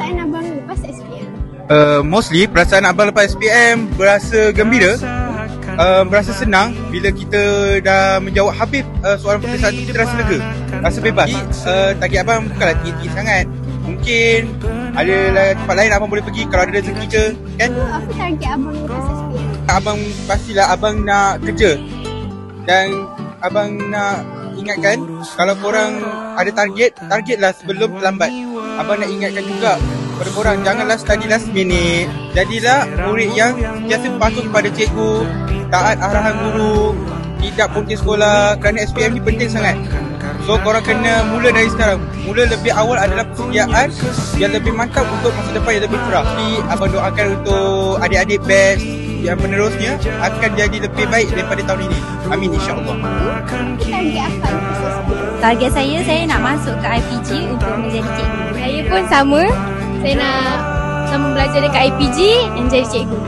perasaan abang lepas SPM? Mostly perasaan abang lepas SPM berasa gembira, berasa senang bila kita dah menjawab habis soalan peperiksaan tu, kita rasa lega, rasa bebas. Target abang bukanlah tinggi-tinggi sangat. Mungkin ada tempat lain abang boleh pergi kalau ada rezeki ke, kan? Apa target abang lepas SPM? Abang pastilah abang nak kerja. Dan abang nak ingatkan, kalau korang ada targetlah sebelum terlambat. Abang nak ingatkan juga kepada korang, janganlah study last minute. Jadilah murid yang sentiasa patuh kepada cikgu, taat arahan guru, tidak putus sekolah, kerana SPM ni penting sangat. So korang kena mula dari sekarang. Mula lebih awal adalah persediaan yang lebih mantap untuk masa depan yang lebih cerah. Tapi abang doakan untuk adik-adik batch yang menerusnya akan jadi lebih baik daripada tahun ini. Amin, insyaAllah. Target apa lepas SPM? Target saya nak masuk ke IPG untuk menjadi cikgu. Saya pun sama. Saya nak sama belajar dekat IPG dan jadi cikgu.